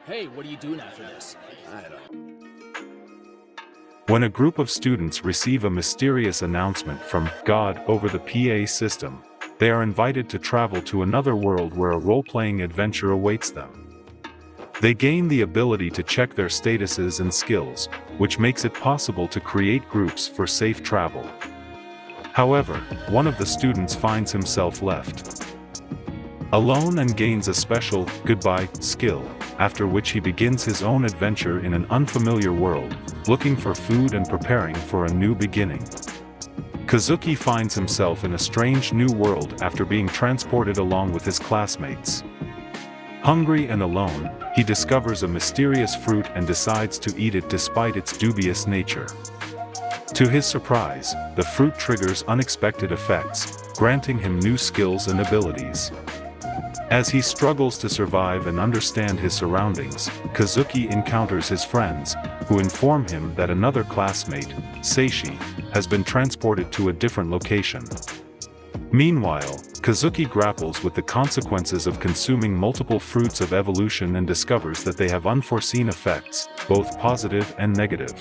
Hey, what are you doing after this? I don't. When a group of students receive a mysterious announcement from God over the PA system, they are invited to travel to another world where a role-playing adventure awaits them. They gain the ability to check their statuses and skills, which makes it possible to create groups for safe travel. However, one of the students finds himself left alone and gains a special goodbye skill, after which he begins his own adventure in an unfamiliar world, looking for food and preparing for a new beginning. Kazuki finds himself in a strange new world after being transported along with his classmates. Hungry and alone, he discovers a mysterious fruit and decides to eat it despite its dubious nature. To his surprise, the fruit triggers unexpected effects, granting him new skills and abilities. As he struggles to survive and understand his surroundings, Kazuki encounters his friends, who inform him that another classmate, Seishi, has been transported to a different location. Meanwhile, Kazuki grapples with the consequences of consuming multiple fruits of evolution and discovers that they have unforeseen effects, both positive and negative.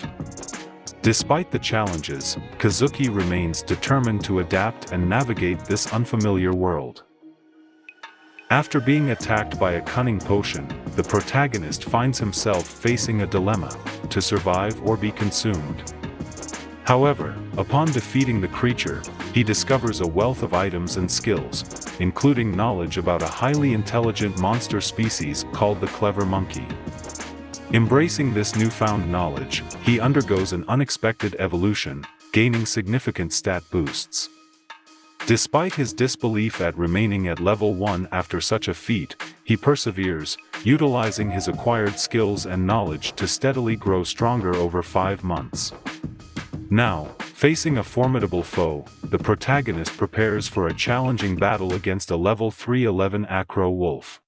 Despite the challenges, Kazuki remains determined to adapt and navigate this unfamiliar world. After being attacked by a cunning potion, the protagonist finds himself facing a dilemma: to survive or be consumed. However, upon defeating the creature, he discovers a wealth of items and skills, including knowledge about a highly intelligent monster species called the clever monkey. Embracing this newfound knowledge, he undergoes an unexpected evolution, gaining significant stat boosts. Despite his disbelief at remaining at level 1 after such a feat, he perseveres, utilizing his acquired skills and knowledge to steadily grow stronger over 5 months. Now, facing a formidable foe, the protagonist prepares for a challenging battle against a level 311 acro wolf.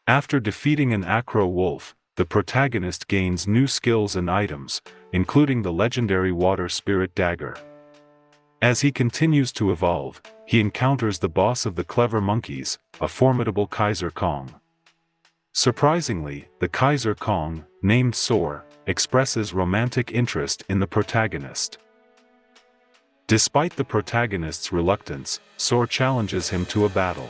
After defeating an acro wolf, the protagonist gains new skills and items, including the legendary water spirit dagger. As he continues to evolve, he encounters the boss of the clever monkeys, a formidable Kaiser Kong. Surprisingly, the Kaiser Kong, named Sor, expresses romantic interest in the protagonist. Despite the protagonist's reluctance, Sor challenges him to a battle.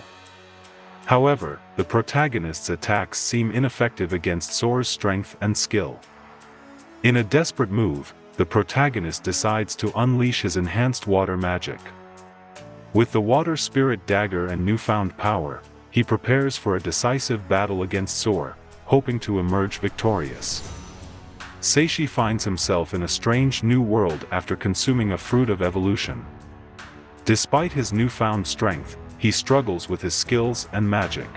However, the protagonist's attacks seem ineffective against Sor's strength and skill. In a desperate move, the protagonist decides to unleash his enhanced water magic. With the water spirit dagger and newfound power, he prepares for a decisive battle against Sor, hoping to emerge victorious. Seishi finds himself in a strange new world after consuming a fruit of evolution. Despite his newfound strength, he struggles with his skills and magic.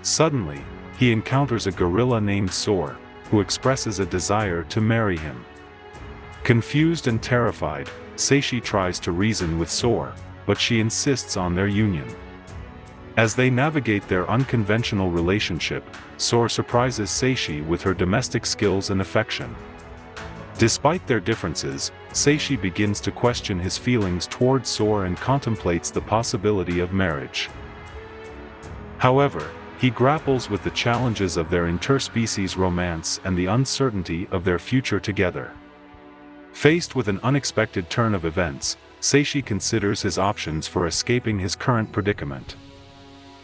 Suddenly, he encounters a gorilla named Sor, who expresses a desire to marry him. Confused and terrified, Seishi tries to reason with Sor, but she insists on their union. As they navigate their unconventional relationship, Sor surprises Seishi with her domestic skills and affection. Despite their differences, Seishi begins to question his feelings towards Sor and contemplates the possibility of marriage. However, he grapples with the challenges of their interspecies romance and the uncertainty of their future together. Faced with an unexpected turn of events, Seishi considers his options for escaping his current predicament.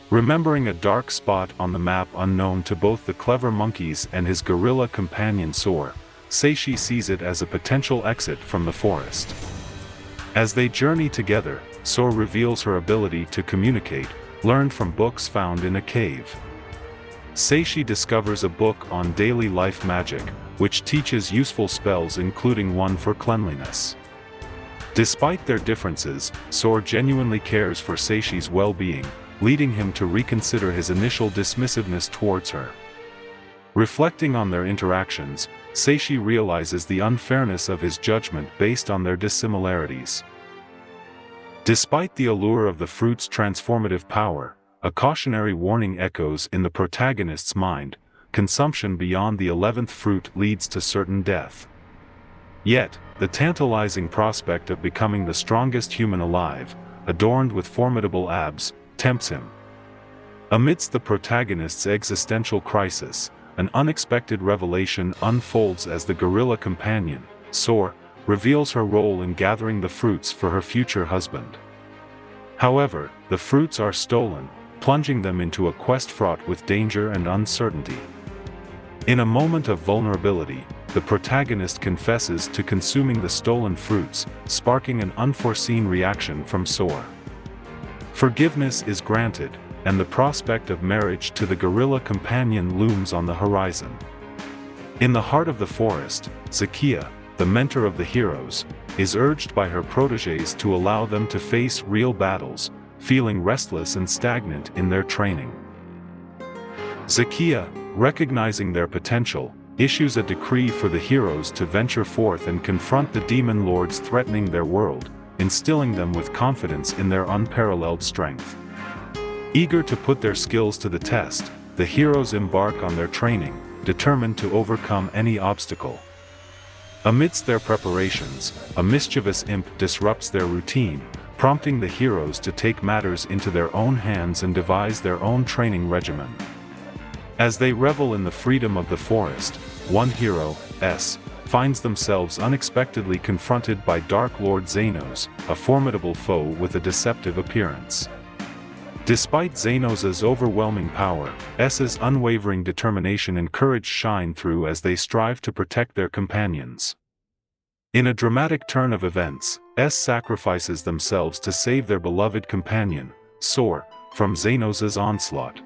Remembering a dark spot on the map unknown to both the clever monkeys and his gorilla companion Sor, Seishi sees it as a potential exit from the forest. As they journey together, Sor reveals her ability to communicate, learned from books found in a cave. Seishi discovers a book on daily life magic, which teaches useful spells including one for cleanliness. Despite their differences, Sor genuinely cares for Seishi's well-being, leading him to reconsider his initial dismissiveness towards her. Reflecting on their interactions, Seishi realizes the unfairness of his judgment based on their dissimilarities. Despite the allure of the fruit's transformative power, a cautionary warning echoes in the protagonist's mind: consumption beyond the 11th fruit leads to certain death. Yet, the tantalizing prospect of becoming the strongest human alive, adorned with formidable abs, tempts him. Amidst the protagonist's existential crisis, an unexpected revelation unfolds as the gorilla companion, Soar, reveals her role in gathering the fruits for her future husband. However, the fruits are stolen, plunging them into a quest fraught with danger and uncertainty. In a moment of vulnerability, the protagonist confesses to consuming the stolen fruits, sparking an unforeseen reaction from Soar. Forgiveness is granted, and the prospect of marriage to the gorilla companion looms on the horizon. In the heart of the forest, Zakia, the mentor of the heroes, is urged by her protégés to allow them to face real battles, feeling restless and stagnant in their training. Zakia, recognizing their potential, issues a decree for the heroes to venture forth and confront the demon lords threatening their world, instilling them with confidence in their unparalleled strength. Eager to put their skills to the test, the heroes embark on their training, determined to overcome any obstacle. Amidst their preparations, a mischievous imp disrupts their routine, prompting the heroes to take matters into their own hands and devise their own training regimen. As they revel in the freedom of the forest, one hero, S, finds themselves unexpectedly confronted by Dark Lord Xenos, a formidable foe with a deceptive appearance. Despite Xenos' overwhelming power, S's unwavering determination and courage shine through as they strive to protect their companions. In a dramatic turn of events, S sacrifices themselves to save their beloved companion, Soar, from Xenos' onslaught.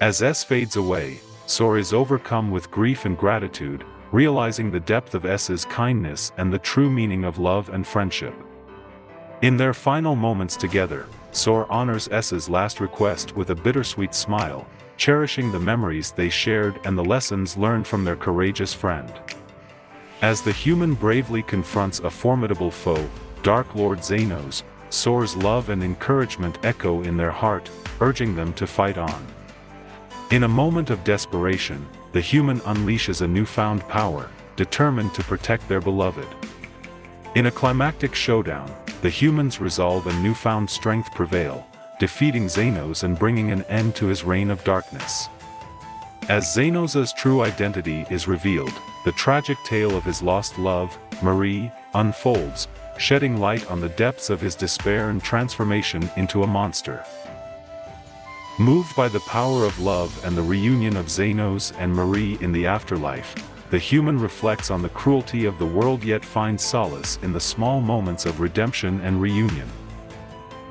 As S fades away, Soar is overcome with grief and gratitude, realizing the depth of S's kindness and the true meaning of love and friendship. In their final moments together, Soar honors S's last request with a bittersweet smile, cherishing the memories they shared and the lessons learned from their courageous friend. As the human bravely confronts a formidable foe, Dark Lord Xenos, Soar's love and encouragement echo in their heart, urging them to fight on. In a moment of desperation, the human unleashes a newfound power, determined to protect their beloved. In a climactic showdown, the humans' resolve and newfound strength prevail, defeating Xenos and bringing an end to his reign of darkness. As Xenos' true identity is revealed, the tragic tale of his lost love, Marie, unfolds, shedding light on the depths of his despair and transformation into a monster. Moved by the power of love and the reunion of Xenos and Marie in the afterlife, the human reflects on the cruelty of the world yet finds solace in the small moments of redemption and reunion.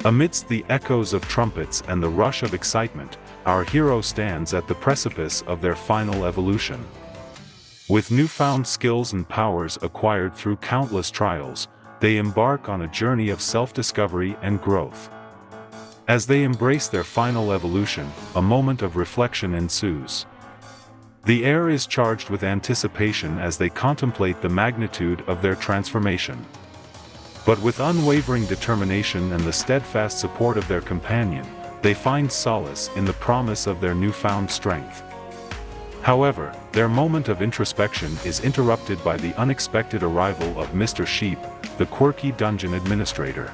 Amidst the echoes of trumpets and the rush of excitement, our hero stands at the precipice of their final evolution. With newfound skills and powers acquired through countless trials, they embark on a journey of self-discovery and growth. As they embrace their final evolution, a moment of reflection ensues. The air is charged with anticipation as they contemplate the magnitude of their transformation. But with unwavering determination and the steadfast support of their companion, they find solace in the promise of their newfound strength. However, their moment of introspection is interrupted by the unexpected arrival of Mr. Sheep, the quirky dungeon administrator.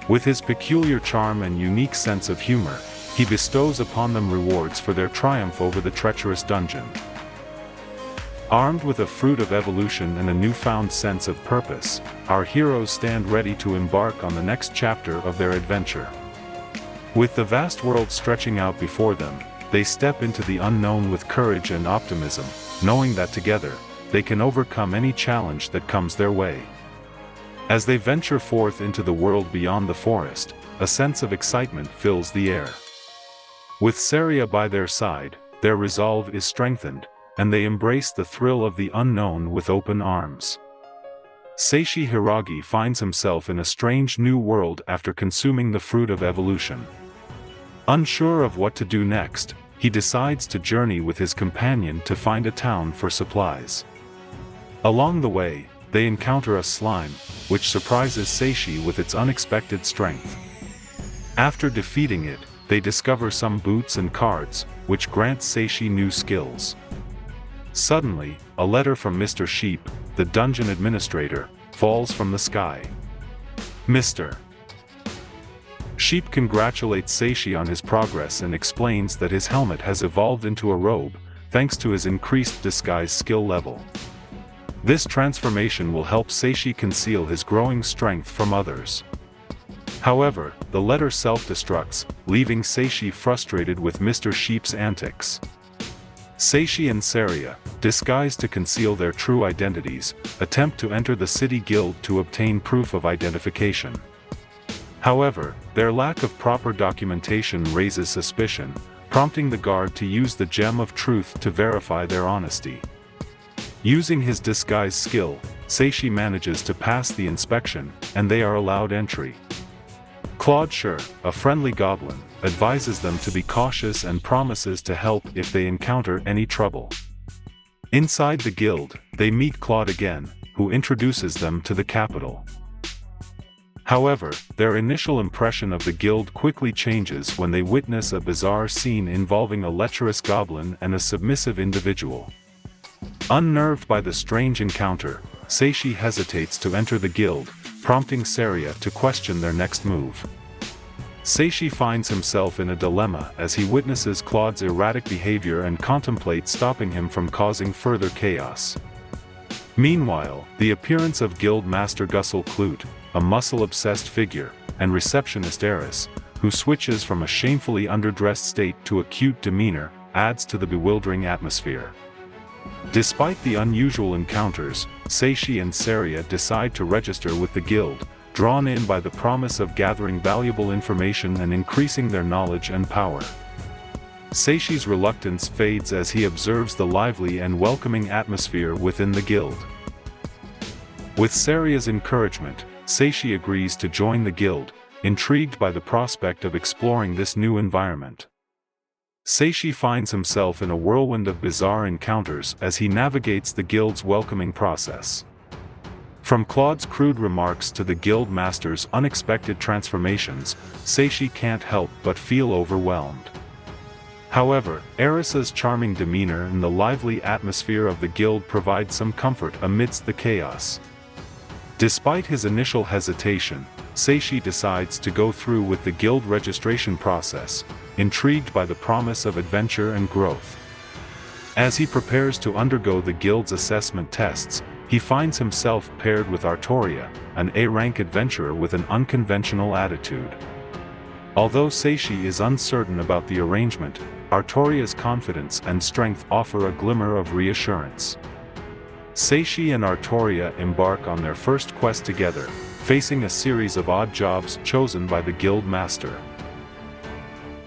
With his peculiar charm and unique sense of humor, he bestows upon them rewards for their triumph over the treacherous dungeon. Armed with a fruit of evolution and a newfound sense of purpose, our heroes stand ready to embark on the next chapter of their adventure. With the vast world stretching out before them, they step into the unknown with courage and optimism, knowing that together, they can overcome any challenge that comes their way. As they venture forth into the world beyond the forest, a sense of excitement fills the air. With Saria by their side, their resolve is strengthened, and they embrace the thrill of the unknown with open arms. Seishi Hiragi finds himself in a strange new world after consuming the fruit of evolution. Unsure of what to do next, he decides to journey with his companion to find a town for supplies. Along the way, they encounter a slime, which surprises Seishi with its unexpected strength. After defeating it, they discover some boots and cards, which grant Seishi new skills. Suddenly, a letter from Mr. Sheep, the dungeon administrator, falls from the sky. Mr. Sheep congratulates Seishi on his progress and explains that his helmet has evolved into a robe, thanks to his increased disguise skill level. This transformation will help Seishi conceal his growing strength from others. However, the letter self-destructs, leaving Seishi frustrated with Mr. Sheep's antics. Seishi and Saria, disguised to conceal their true identities, attempt to enter the city guild to obtain proof of identification. However, their lack of proper documentation raises suspicion, prompting the guard to use the gem of truth to verify their honesty. Using his disguise skill, Seishi manages to pass the inspection, and they are allowed entry. Claude Schur, a friendly goblin, advises them to be cautious and promises to help if they encounter any trouble. Inside the guild, they meet Claude again, who introduces them to the capital. However, their initial impression of the guild quickly changes when they witness a bizarre scene involving a lecherous goblin and a submissive individual. Unnerved by the strange encounter, Seishi hesitates to enter the guild, prompting Saria to question their next move. Seishi finds himself in a dilemma as he witnesses Claude's erratic behavior and contemplates stopping him from causing further chaos. Meanwhile, the appearance of Guild Master Gussel Clute, a muscle-obsessed figure, and receptionist Eris, who switches from a shamefully underdressed state to a cute demeanor, adds to the bewildering atmosphere. Despite the unusual encounters, Seishi and Saria decide to register with the guild, drawn in by the promise of gathering valuable information and increasing their knowledge and power. Seishi's reluctance fades as he observes the lively and welcoming atmosphere within the guild. With Saria's encouragement, Seishi agrees to join the guild, intrigued by the prospect of exploring this new environment. Seishi finds himself in a whirlwind of bizarre encounters as he navigates the guild's welcoming process. From Claude's crude remarks to the guild master's unexpected transformations, Seishi can't help but feel overwhelmed. However, Eris's charming demeanor and the lively atmosphere of the guild provide some comfort amidst the chaos. Despite his initial hesitation, Seishi decides to go through with the guild registration process, intrigued by the promise of adventure and growth. As he prepares to undergo the guild's assessment tests, he finds himself paired with Artoria, an A-rank adventurer with an unconventional attitude. Although Seishi is uncertain about the arrangement, Artoria's confidence and strength offer a glimmer of reassurance. Seishi and Artoria embark on their first quest together, facing a series of odd jobs chosen by the guild master.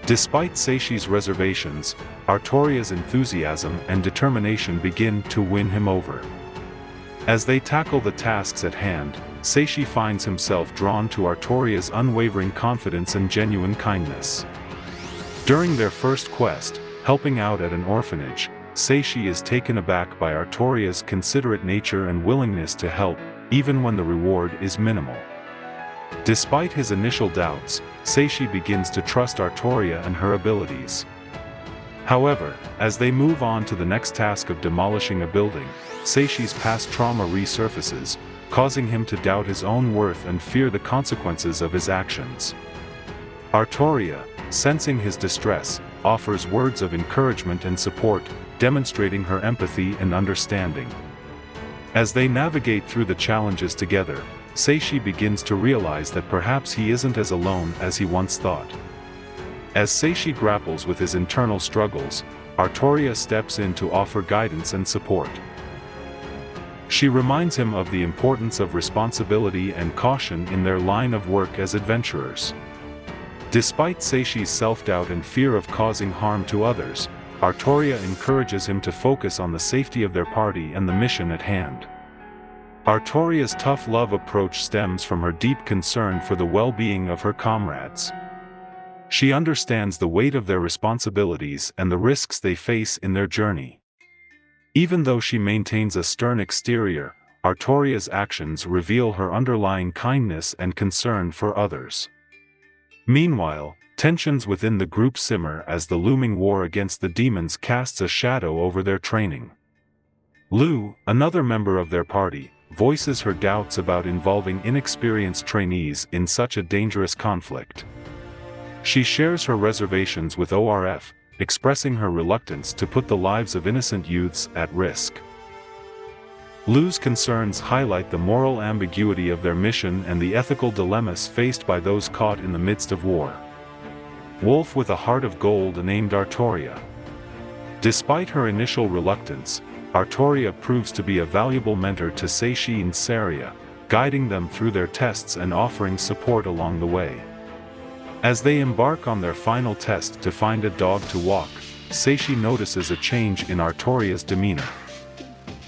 Despite Seishi's reservations, Artoria's enthusiasm and determination begin to win him over. As they tackle the tasks at hand, Seishi finds himself drawn to Artoria's unwavering confidence and genuine kindness. During their first quest, helping out at an orphanage, Seishi is taken aback by Artoria's considerate nature and willingness to help, even when the reward is minimal. Despite his initial doubts, Seishi begins to trust Artoria and her abilities. However, as they move on to the next task of demolishing a building, Seishi's past trauma resurfaces, causing him to doubt his own worth and fear the consequences of his actions. Artoria, sensing his distress, offers words of encouragement and support, demonstrating her empathy and understanding. As they navigate through the challenges together, Seishi begins to realize that perhaps he isn't as alone as he once thought. As Seishi grapples with his internal struggles, Artoria steps in to offer guidance and support. She reminds him of the importance of responsibility and caution in their line of work as adventurers. Despite Seishi's self-doubt and fear of causing harm to others, Artoria encourages him to focus on the safety of their party and the mission at hand. Artoria's tough love approach stems from her deep concern for the well-being of her comrades. She understands the weight of their responsibilities and the risks they face in their journey. Even though she maintains a stern exterior, Artoria's actions reveal her underlying kindness and concern for others. Meanwhile, tensions within the group simmer as the looming war against the demons casts a shadow over their training. Lu, another member of their party, voices her doubts about involving inexperienced trainees in such a dangerous conflict. She shares her reservations with ORF, expressing her reluctance to put the lives of innocent youths at risk. Lu's concerns highlight the moral ambiguity of their mission and the ethical dilemmas faced by those caught in the midst of war. Wolf with a heart of gold named Artoria. Despite her initial reluctance, Artoria proves to be a valuable mentor to Seishi and Saria, guiding them through their tests and offering support along the way. As they embark on their final test to find a dog to walk, Seishi notices a change in Artoria's demeanor.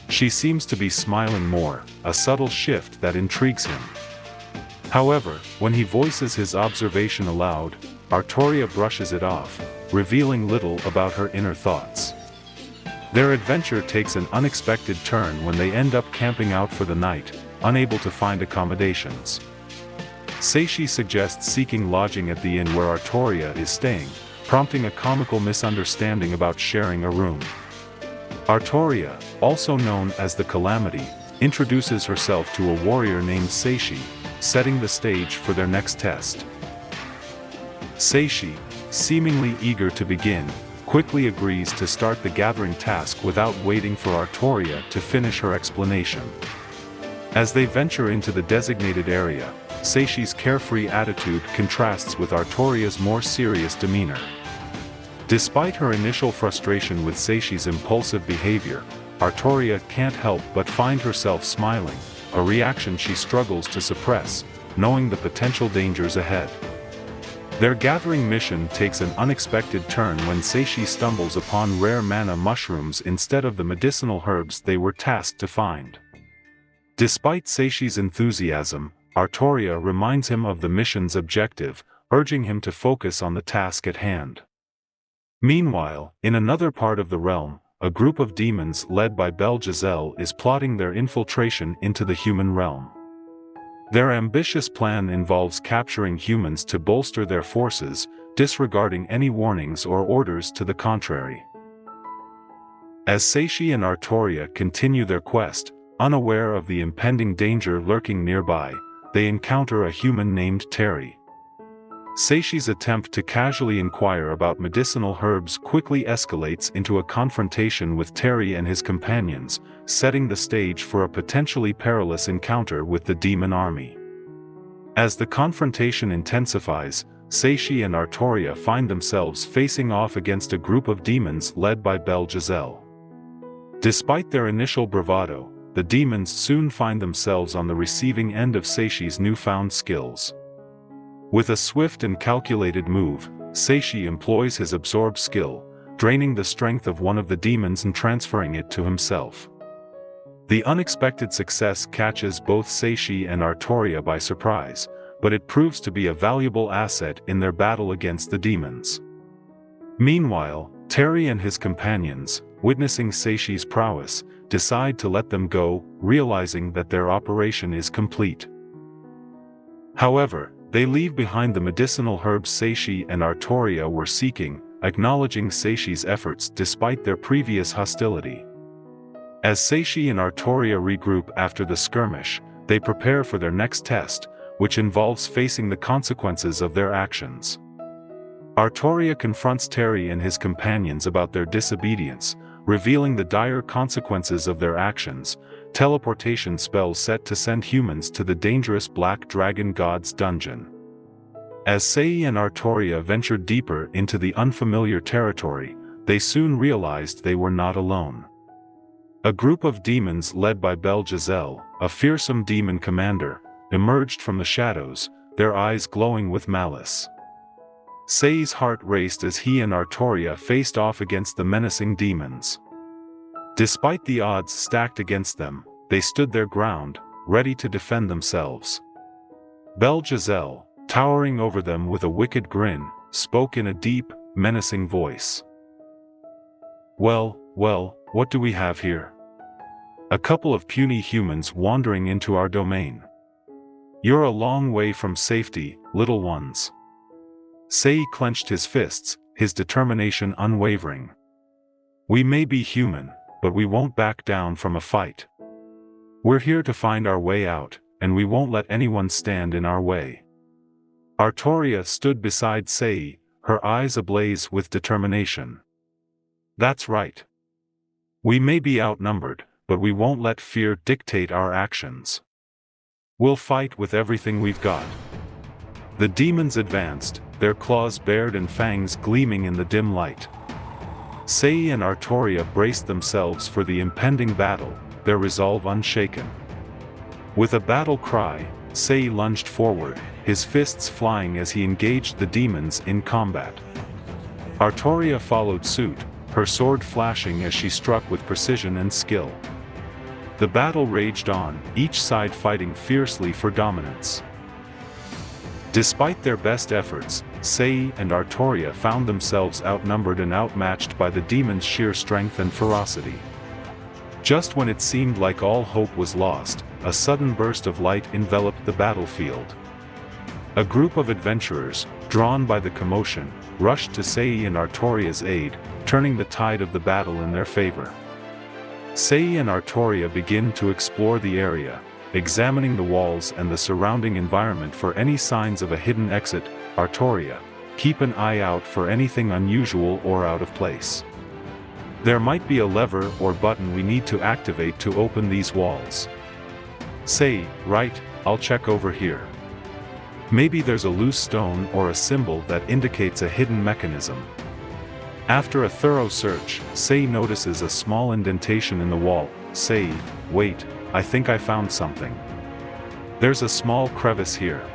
She seems to be smiling more, a subtle shift that intrigues him. However, when he voices his observation aloud, Artoria brushes it off, revealing little about her inner thoughts. Their adventure takes an unexpected turn when they end up camping out for the night, unable to find accommodations. Seishi suggests seeking lodging at the inn where Artoria is staying, prompting a comical misunderstanding about sharing a room. Artoria, also known as the Calamity, introduces herself to a warrior named Seishi, setting the stage for their next test. Seishi, seemingly eager to begin, quickly agrees to start the gathering task without waiting for Artoria to finish her explanation. As they venture into the designated area, Seishi's carefree attitude contrasts with Artoria's more serious demeanor. Despite her initial frustration with Seishi's impulsive behavior, Artoria can't help but find herself smiling, a reaction she struggles to suppress, knowing the potential dangers ahead. Their gathering mission takes an unexpected turn when Seishi stumbles upon rare mana mushrooms instead of the medicinal herbs they were tasked to find. Despite Seishi's enthusiasm, Artoria reminds him of the mission's objective, urging him to focus on the task at hand. Meanwhile, in another part of the realm, a group of demons led by Belle Giselle is plotting their infiltration into the human realm. Their ambitious plan involves capturing humans to bolster their forces, disregarding any warnings or orders to the contrary. As Seishi and Artoria continue their quest, unaware of the impending danger lurking nearby, they encounter a human named Terry. Seishi's attempt to casually inquire about medicinal herbs quickly escalates into a confrontation with Terry and his companions, setting the stage for a potentially perilous encounter with the demon army. As the confrontation intensifies, Seishi and Artoria find themselves facing off against a group of demons led by Belle Giselle. Despite their initial bravado, the demons soon find themselves on the receiving end of Seishi's newfound skills. With a swift and calculated move, Seishi employs his absorb skill, draining the strength of one of the demons and transferring it to himself. The unexpected success catches both Seishi and Artoria by surprise, but it proves to be a valuable asset in their battle against the demons. Meanwhile, Terry and his companions, witnessing Seishi's prowess, decide to let them go, realizing that their operation is complete. However, they leave behind the medicinal herbs Seishi and Artoria were seeking, acknowledging Seishi's efforts despite their previous hostility. As Seishi and Artoria regroup after the skirmish, they prepare for their next test, which involves facing the consequences of their actions. Artoria confronts Terry and his companions about their disobedience, revealing the dire consequences of their actions: teleportation spells set to send humans to the dangerous Black Dragon God's dungeon. As Sei and Artoria ventured deeper into the unfamiliar territory, they soon realized they were not alone. A group of demons led by Belle Giselle, a fearsome demon commander, emerged from the shadows, their eyes glowing with malice. Sei's heart raced as he and Artoria faced off against the menacing demons. Despite the odds stacked against them, they stood their ground, ready to defend themselves. Belle Giselle, towering over them with a wicked grin, spoke in a deep, menacing voice. Well, what do we have here? A couple of puny humans wandering into our domain. You're a long way from safety, little ones. Sei clenched his fists, his determination unwavering. We may be human, but we won't back down from a fight. We're here to find our way out, and we won't let anyone stand in our way. Artoria stood beside Sei, her eyes ablaze with determination. That's right. We may be outnumbered, but we won't let fear dictate our actions. We'll fight with everything we've got. The demons advanced, their claws bared and fangs gleaming in the dim light. Sei and Artoria braced themselves for the impending battle, their resolve unshaken. With a battle cry, Sei lunged forward, his fists flying as he engaged the demons in combat. Artoria followed suit, her sword flashing as she struck with precision and skill. The battle raged on, each side fighting fiercely for dominance. Despite their best efforts, Sei and Artoria found themselves outnumbered and outmatched by the demons' sheer strength and ferocity. Just when it seemed like all hope was lost, a sudden burst of light enveloped the battlefield. A group of adventurers, drawn by the commotion, rushed to Sei and Artoria's aid, turning the tide of the battle in their favor. Sei and Artoria begin to explore the area, examining the walls and the surrounding environment for any signs of a hidden exit. Artoria, keep an eye out for anything unusual or out of place. There might be a lever or button we need to activate to open these walls. Sei, right, I'll check over here. Maybe there's a loose stone or a symbol that indicates a hidden mechanism. After a thorough search, Sei notices a small indentation in the wall. Sei, wait, I think I found something. There's a small crevice here.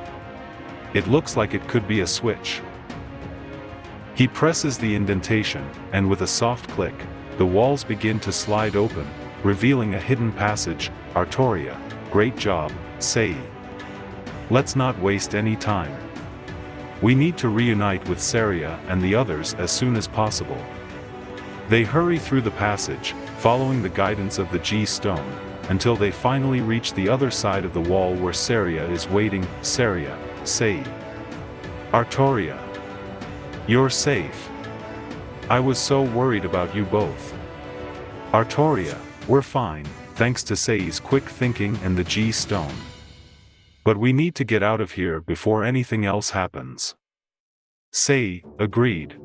It looks like it could be a switch. He presses the indentation, and with a soft click, the walls begin to slide open, revealing a hidden passage. Artoria, great job, Sei. Let's not waste any time. We need to reunite with Saria and the others as soon as possible. They hurry through the passage, following the guidance of the G-stone, until they finally reach the other side of the wall where Saria is waiting. Saria, Sei. Artoria. You're safe. I was so worried about you both. Artoria, we're fine, thanks to Sei's quick thinking and the G-stone. But we need to get out of here before anything else happens. Sei, agreed.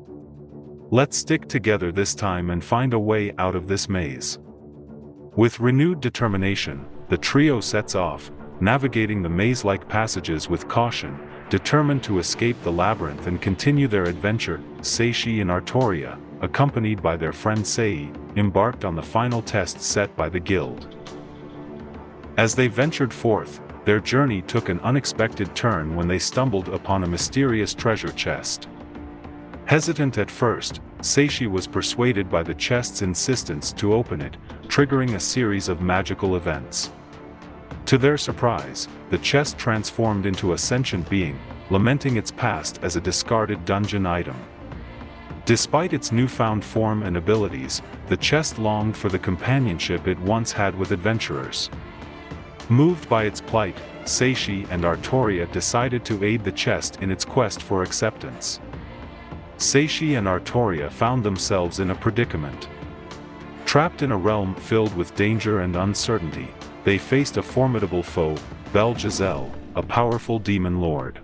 Let's stick together this time and find a way out of this maze. With renewed determination, the trio sets off, navigating the maze-like passages with caution, determined to escape the labyrinth and continue their adventure. Seishi and Artoria, accompanied by their friend Sei, embarked on the final test set by the guild. As they ventured forth, their journey took an unexpected turn when they stumbled upon a mysterious treasure chest. Hesitant at first, Seishi was persuaded by the chest's insistence to open it, triggering a series of magical events. To their surprise, the chest transformed into a sentient being, lamenting its past as a discarded dungeon item. Despite its newfound form and abilities, the chest longed for the companionship it once had with adventurers. Moved by its plight, Seishi and Artoria decided to aid the chest in its quest for acceptance. Seishi and Artoria found themselves in a predicament. Trapped in a realm filled with danger and uncertainty, they faced a formidable foe, Bel-Giselle, a powerful demon lord.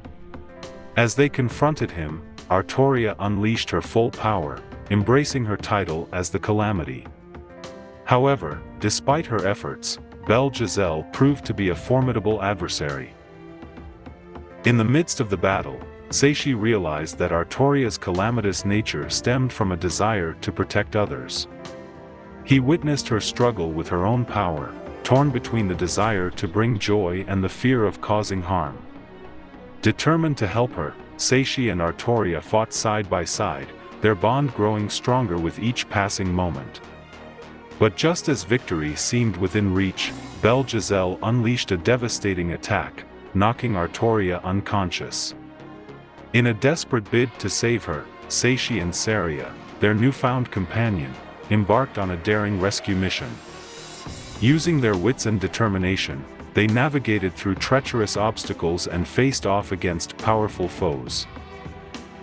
As they confronted him, Artoria unleashed her full power, embracing her title as the Calamity. However, despite her efforts, Bel-Giselle proved to be a formidable adversary. In the midst of the battle, Seishi realized that Artoria's calamitous nature stemmed from a desire to protect others. He witnessed her struggle with her own power, torn between the desire to bring joy and the fear of causing harm. Determined to help her, Seishi and Artoria fought side by side, their bond growing stronger with each passing moment. But just as victory seemed within reach, Bel-Giselle unleashed a devastating attack, knocking Artoria unconscious. In a desperate bid to save her, Seishi and Saria, their newfound companion, embarked on a daring rescue mission. Using their wits and determination, they navigated through treacherous obstacles and faced off against powerful foes.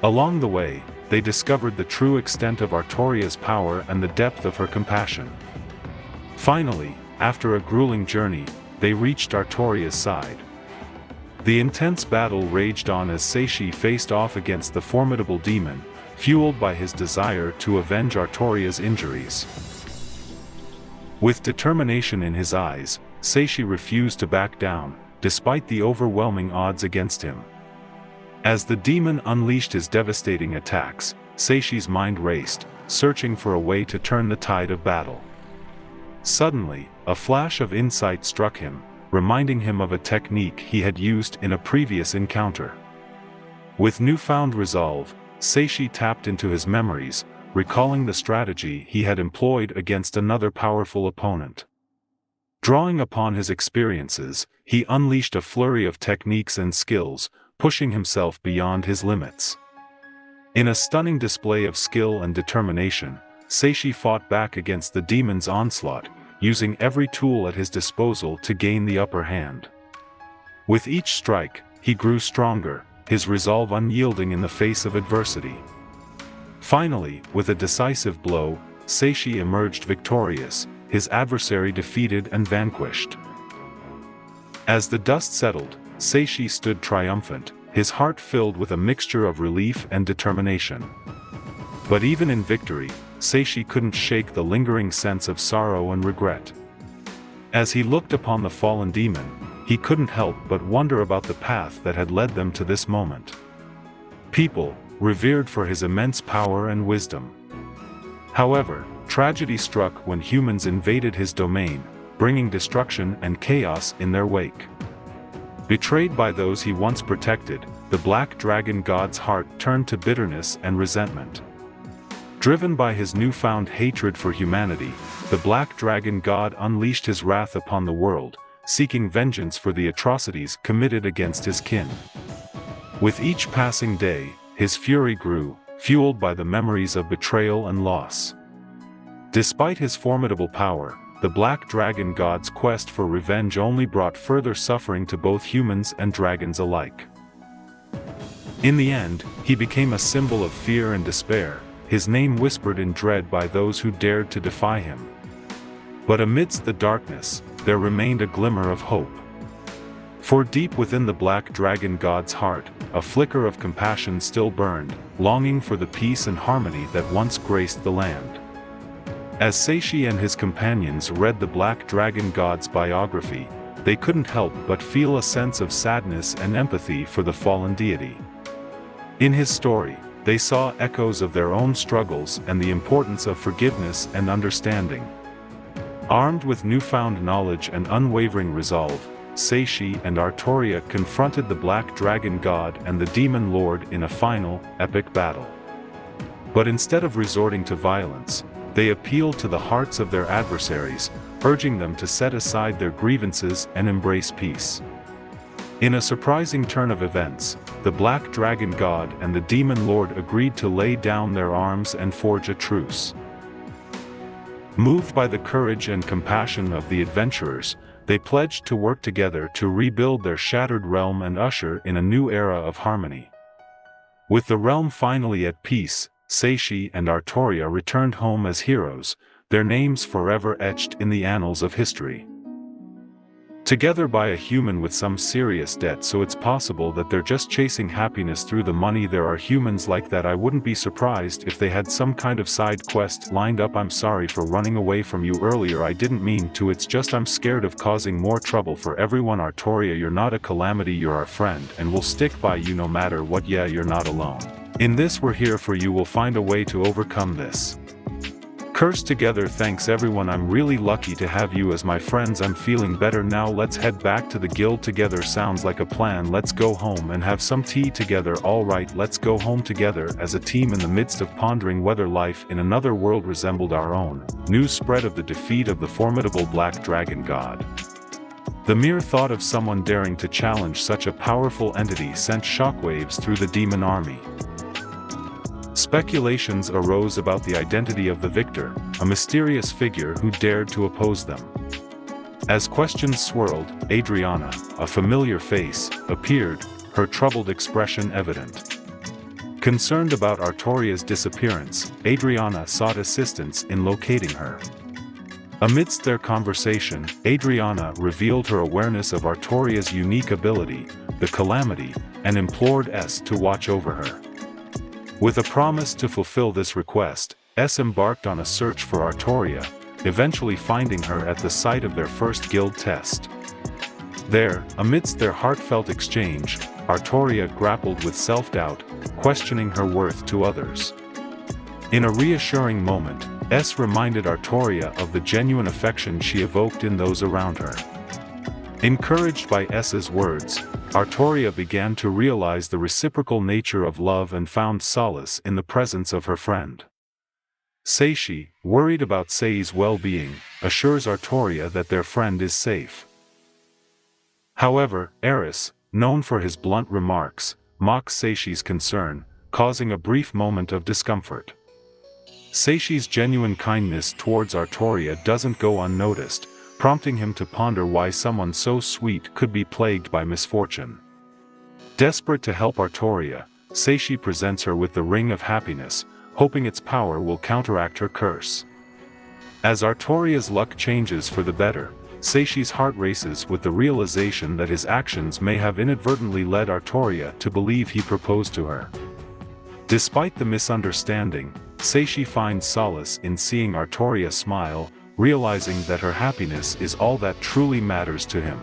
Along the way, they discovered the true extent of Artoria's power and the depth of her compassion. Finally, after a grueling journey, they reached Artoria's side. The intense battle raged on as Seishi faced off against the formidable demon, fueled by his desire to avenge Artoria's injuries. With determination in his eyes, Seishi refused to back down, despite the overwhelming odds against him. As the demon unleashed his devastating attacks, Seishi's mind raced, searching for a way to turn the tide of battle. Suddenly, a flash of insight struck him, reminding him of a technique he had used in a previous encounter. With newfound resolve, Seishi tapped into his memories, recalling the strategy he had employed against another powerful opponent. Drawing upon his experiences, he unleashed a flurry of techniques and skills, pushing himself beyond his limits. In a stunning display of skill and determination, Seishi fought back against the demon's onslaught, using every tool at his disposal to gain the upper hand. With each strike, he grew stronger, his resolve unyielding in the face of adversity. Finally, with a decisive blow, Seishi emerged victorious, his adversary defeated and vanquished. As the dust settled, Seishi stood triumphant, his heart filled with a mixture of relief and determination. But even in victory, Seishi couldn't shake the lingering sense of sorrow and regret. As he looked upon the fallen demon, he couldn't help but wonder about the path that had led them to this moment. People, revered for his immense power and wisdom. However, tragedy struck when humans invaded his domain, bringing destruction and chaos in their wake. Betrayed by those he once protected, the black dragon god's heart turned to bitterness and resentment. Driven by his newfound hatred for humanity, the black dragon god unleashed his wrath upon the world, seeking vengeance for the atrocities committed against his kin. With each passing day, his fury grew, fueled by the memories of betrayal and loss. Despite his formidable power, the black dragon god's quest for revenge only brought further suffering to both humans and dragons alike. In the end, he became a symbol of fear and despair, his name whispered in dread by those who dared to defy him. But amidst the darkness, there remained a glimmer of hope. For deep within the black dragon god's heart, a flicker of compassion still burned, longing for the peace and harmony that once graced the land. As Seishi and his companions read the black dragon god's biography, they couldn't help but feel a sense of sadness and empathy for the fallen deity. In his story, they saw echoes of their own struggles and the importance of forgiveness and understanding. Armed with newfound knowledge and unwavering resolve, Seishi and Artoria confronted the black dragon god and the demon lord in a final, epic battle. But instead of resorting to violence, they appealed to the hearts of their adversaries, urging them to set aside their grievances and embrace peace. In a surprising turn of events, the black dragon god and the demon lord agreed to lay down their arms and forge a truce. Moved by the courage and compassion of the adventurers, they pledged to work together to rebuild their shattered realm and usher in a new era of harmony. With the realm finally at peace, Seishi and Artoria returned home as heroes, their names forever etched in the annals of history. Together by a human with some serious debt, so it's possible that they're just chasing happiness through the money. There are humans like that. I wouldn't be surprised if they had some kind of side quest lined up. I'm sorry for running away from you earlier, I didn't mean to, it's just I'm scared of causing more trouble for everyone. Artoria, you're not a calamity, you're our friend and we'll stick by you no matter what. Yeah, you're not alone. In this we're here for you, we'll find a way to overcome this. Curse together. Thanks everyone, I'm really lucky to have you as my friends. I'm feeling better now, let's head back to the guild together. Sounds like a plan, let's go home and have some tea together. Alright, let's go home together as a team. In the midst of pondering whether life in another world resembled our own, news spread of the defeat of the formidable black dragon god. The mere thought of someone daring to challenge such a powerful entity sent shockwaves through the demon army. Speculations arose about the identity of the victor, a mysterious figure who dared to oppose them. As questions swirled, Adriana, a familiar face, appeared, her troubled expression evident. Concerned about Artoria's disappearance, Adriana sought assistance in locating her. Amidst their conversation, Adriana revealed her awareness of Artoria's unique ability, the calamity, and implored S to watch over her. With a promise to fulfill this request, S embarked on a search for Artoria, eventually finding her at the site of their first guild test. There, amidst their heartfelt exchange, Artoria grappled with self-doubt, questioning her worth to others. In a reassuring moment, S reminded Artoria of the genuine affection she evoked in those around her. Encouraged by S's words, Artoria began to realize the reciprocal nature of love and found solace in the presence of her friend. Seishi, worried about Sei's well-being, assures Artoria that their friend is safe. However, Eris, known for his blunt remarks, mocks Seishi's concern, causing a brief moment of discomfort. Seishi's genuine kindness towards Artoria doesn't go unnoticed, prompting him to ponder why someone so sweet could be plagued by misfortune. Desperate to help Artoria, Seishi presents her with the Ring of Happiness, hoping its power will counteract her curse. As Artoria's luck changes for the better, Seishi's heart races with the realization that his actions may have inadvertently led Artoria to believe he proposed to her. Despite the misunderstanding, Seishi finds solace in seeing Artoria smile, realizing that her happiness is all that truly matters to him.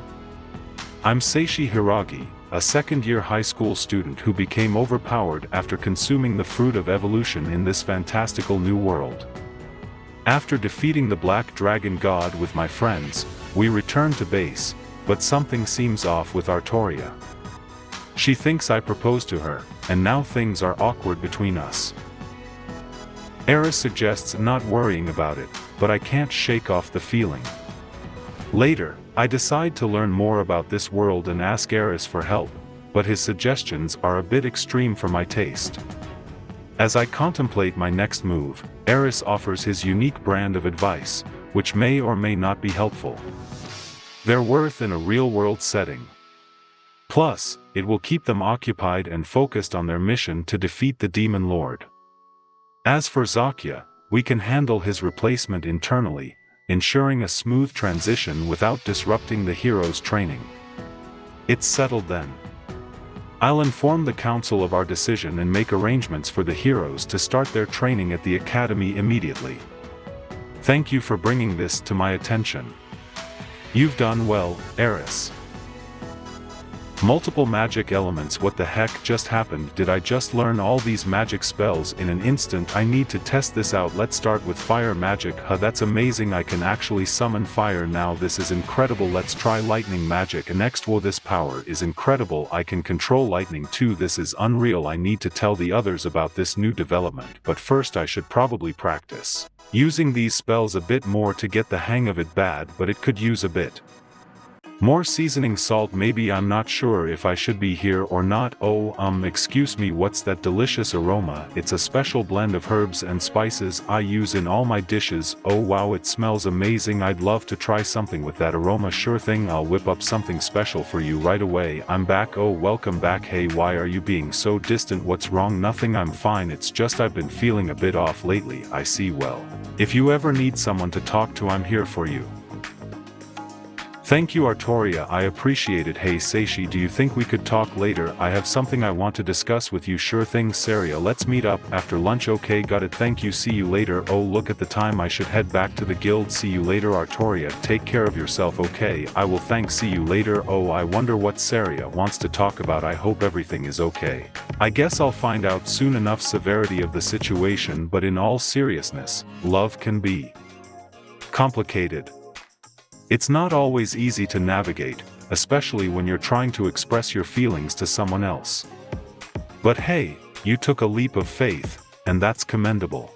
I'm Seishi Hiragi, a second-year high school student who became overpowered after consuming the fruit of evolution in this fantastical new world. After defeating the Black Dragon God with my friends, we return to base, but something seems off with Artoria. She thinks I proposed to her, and now things are awkward between us. Eris suggests not worrying about it, but I can't shake off the feeling. Later, I decide to learn more about this world and ask Eris for help, but his suggestions are a bit extreme for my taste. As I contemplate my next move, Eris offers his unique brand of advice, which may or may not be helpful. Their worth in a real-world setting. Plus, it will keep them occupied and focused on their mission to defeat the Demon Lord. As for Zakia, we can handle his replacement internally, ensuring a smooth transition without disrupting the hero's training. It's settled then. I'll inform the council of our decision and make arrangements for the heroes to start their training at the academy immediately. Thank you for bringing this to my attention. You've done well, Eris. Multiple magic elements. What the heck just happened? Did I just learn all these magic spells in an instant? I need to test this out. Let's start with fire magic. That's amazing. I can actually summon fire now. This is incredible. Let's try lightning magic next. Whoa, this power is incredible. I can control lightning too. This is unreal. I need to tell the others about this new development, but first I should probably practice using these spells a bit more to get the hang of it. Bad, but it could use a bit more seasoning salt. Maybe. I'm not sure if I should be here or not. Excuse me, what's that delicious aroma? It's a special blend of herbs and spices I use in all my dishes. Oh wow, it smells amazing. I'd love to try something with that aroma. Sure thing, I'll whip up something special for you right away. I'm back. Oh, welcome back. Hey, why are you being so distant? What's wrong? Nothing, I'm fine. It's just I've been feeling a bit off lately. I see. Well, if you ever need someone to talk to, I'm here for you. Thank you, Artoria, I appreciate it. Hey Seishi, do you think we could talk later? I have something I want to discuss with you. Sure thing, Saria, let's meet up after lunch. Okay, got it. Thank you, see you later. Oh, look at the time, I should head back to the guild. See you later, Artoria, take care of yourself. Okay, I will. Thanks, see you later. Oh, I wonder what Saria wants to talk about. I hope everything is okay. I guess I'll find out soon enough. Severity of the situation, but in all seriousness, love can be complicated. It's not always easy to navigate, especially when you're trying to express your feelings to someone else. But hey, you took a leap of faith, and that's commendable.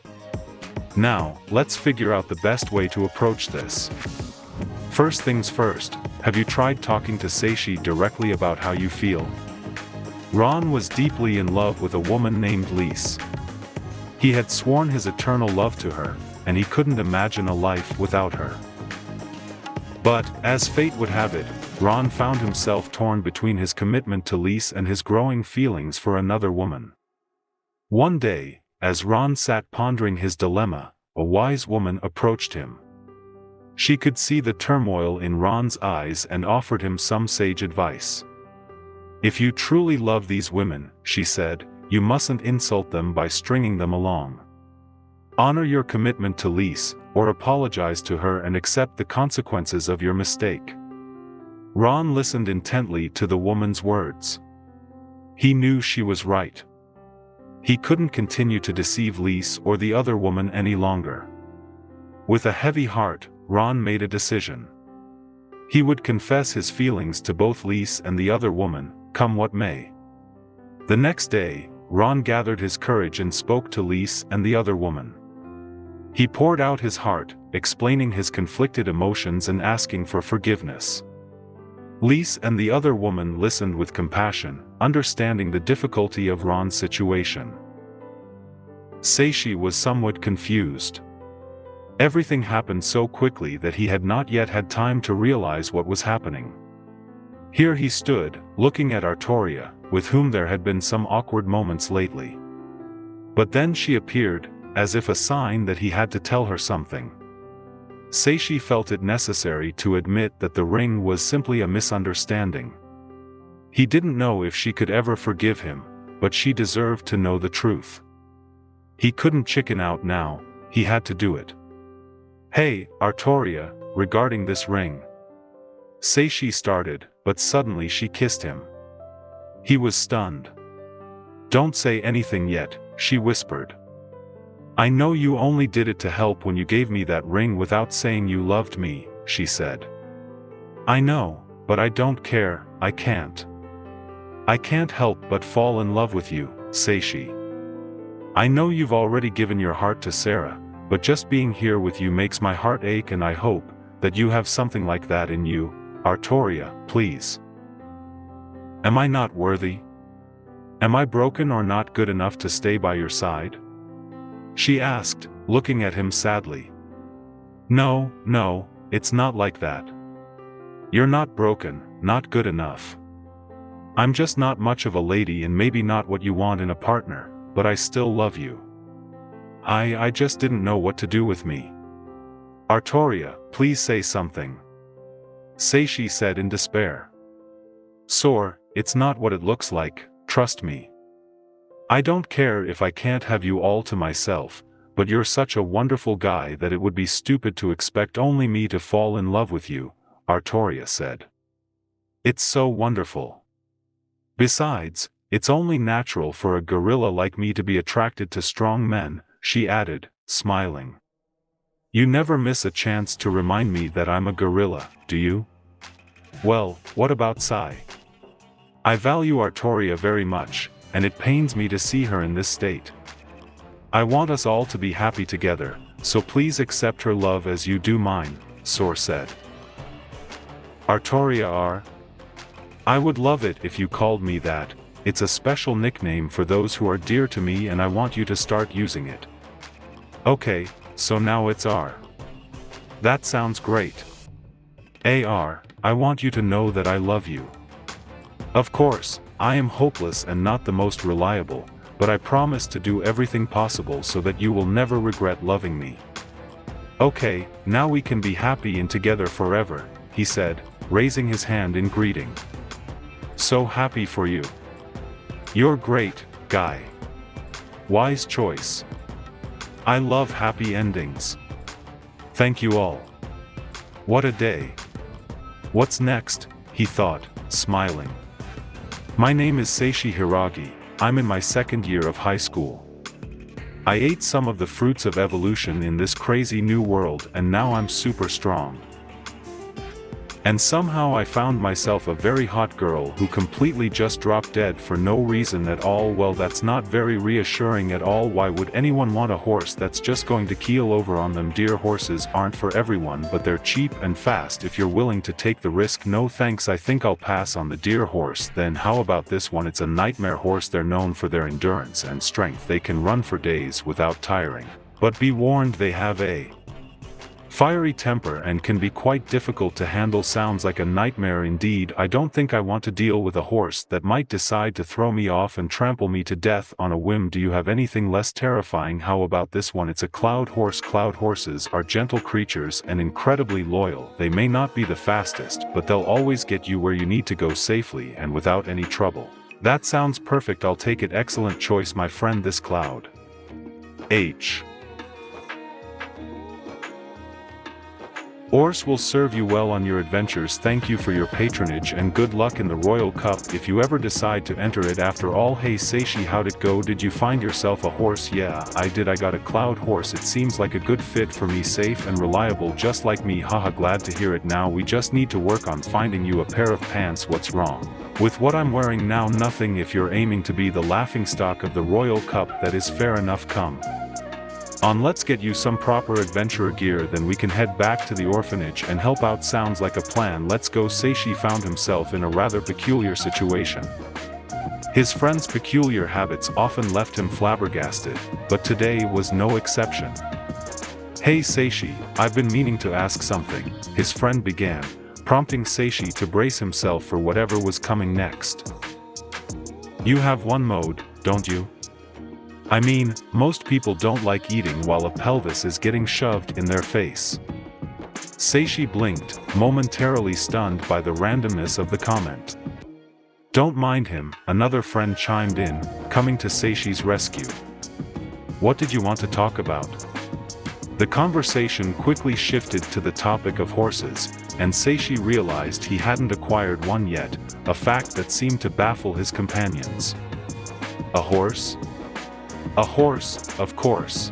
Now, let's figure out the best way to approach this. First things first, have you tried talking to Seishi directly about how you feel? Ron was deeply in love with a woman named Lise. He had sworn his eternal love to her, and he couldn't imagine a life without her. But, as fate would have it, Ron found himself torn between his commitment to Lise and his growing feelings for another woman. One day, as Ron sat pondering his dilemma, a wise woman approached him. She could see the turmoil in Ron's eyes and offered him some sage advice. "If you truly love these women," she said, "you mustn't insult them by stringing them along. Honor your commitment to Lise, or apologize to her and accept the consequences of your mistake." Ron listened intently to the woman's words. He knew she was right. He couldn't continue to deceive Lise or the other woman any longer. With a heavy heart, Ron made a decision. He would confess his feelings to both Lise and the other woman, come what may. The next day, Ron gathered his courage and spoke to Lise and the other woman. He poured out his heart, explaining his conflicted emotions and asking for forgiveness. Lise and the other woman listened with compassion, understanding the difficulty of Ron's situation. Seishi was somewhat confused. Everything happened so quickly that he had not yet had time to realize what was happening. Here he stood, looking at Artoria, with whom there had been some awkward moments lately. But then she appeared, as if a sign that he had to tell her something. Seishi felt it necessary to admit that the ring was simply a misunderstanding. He didn't know if she could ever forgive him, but she deserved to know the truth. He couldn't chicken out now, he had to do it. "Hey, Artoria, regarding this ring." Seishi started, but suddenly she kissed him. He was stunned. "Don't say anything yet," she whispered. "I know you only did it to help when you gave me that ring without saying you loved me," she said. "I know, but I don't care, I can't. I can't help but fall in love with you, Seishi. I know you've already given your heart to Sarah, but just being here with you makes my heart ache, and I hope that you have something like that in you, Artoria, please. Am I not worthy? Am I broken or not good enough to stay by your side?" she asked, looking at him sadly. No, it's not like that. You're not broken, not good enough. I'm just not much of a lady and maybe not what you want in a partner, but I still love you. I just didn't know what to do with me. Artoria, please say something. Seishi said in despair. Sor, it's not what it looks like, trust me. I don't care if I can't have you all to myself, but you're such a wonderful guy that it would be stupid to expect only me to fall in love with you, Artoria said. It's so wonderful. Besides, it's only natural for a gorilla like me to be attracted to strong men, she added, smiling. You never miss a chance to remind me that I'm a gorilla, do you? Well, what about Sai? I value Artoria very much, and it pains me to see her in this state. I want us all to be happy together, so please accept her love as you do mine, Sor said. Artoria I would love it if you called me that. It's a special nickname for those who are dear to me and I want you to start using it. Okay, so now it's R. That sounds great. AR, I want you to know that I love you. Of course, I am hopeless and not the most reliable, but I promise to do everything possible so that you will never regret loving me. Okay, now we can be happy and together forever, he said, raising his hand in greeting. So happy for you. You're great, guy. Wise choice. I love happy endings. Thank you all. What a day. What's next, he thought, smiling. My name is Seishi Hiragi, I'm in my second year of high school. I ate some of the fruits of evolution in this crazy new world and now I'm super strong. And somehow I found myself a very hot girl who completely just dropped dead for no reason at all. Well, that's not very reassuring at all. Why would anyone want a horse that's just going to keel over on them? Dear horses aren't for everyone, but they're cheap and fast if you're willing to take the risk. No thanks, I think I'll pass on the deer horse. Then how about this one? It's a nightmare horse. They're known for their endurance and strength. They can run for days without tiring. But be warned, they have a Fiery temper and can be quite difficult to handle. Sounds like a nightmare indeed. I don't think I want to deal with a horse that might decide to throw me off and trample me to death on a whim. Do you have anything less terrifying? How about this one? It's a cloud horse. Cloud horses are gentle creatures and incredibly loyal. They may not be the fastest, but they'll always get you where you need to go safely and without any trouble. That sounds perfect. I'll take it. Excellent choice, my friend. This cloud horse will serve you well on your adventures. Thank you for your patronage and good luck in the Royal Cup if you ever decide to enter it after all. Hey Seishi, how'd it go? Did you find yourself a horse? Yeah, I did. I got a cloud horse. It seems like a good fit for me, safe and reliable just like me. Haha, glad to hear it. Now we just need to work on finding you a pair of pants. What's wrong with what I'm wearing now? Nothing. If you're aiming to be the laughingstock of the Royal Cup, that is fair enough. Come on, let's get you some proper adventurer gear, then we can head back to the orphanage and help out. Sounds like a plan. Let's go. Seishi found himself in a rather peculiar situation. His friend's peculiar habits often left him flabbergasted, but today was no exception. Hey Seishi, I've been meaning to ask something, his friend began, prompting Seishi to brace himself for whatever was coming next. You have one mode, don't you? I mean, most people don't like eating while a pelvis is getting shoved in their face. Seishi blinked, momentarily stunned by the randomness of the comment. Don't mind him, another friend chimed in, coming to Seishi's rescue. What did you want to talk about? The conversation quickly shifted to the topic of horses, and Seishi realized he hadn't acquired one yet, a fact that seemed to baffle his companions. A horse? A horse, of course.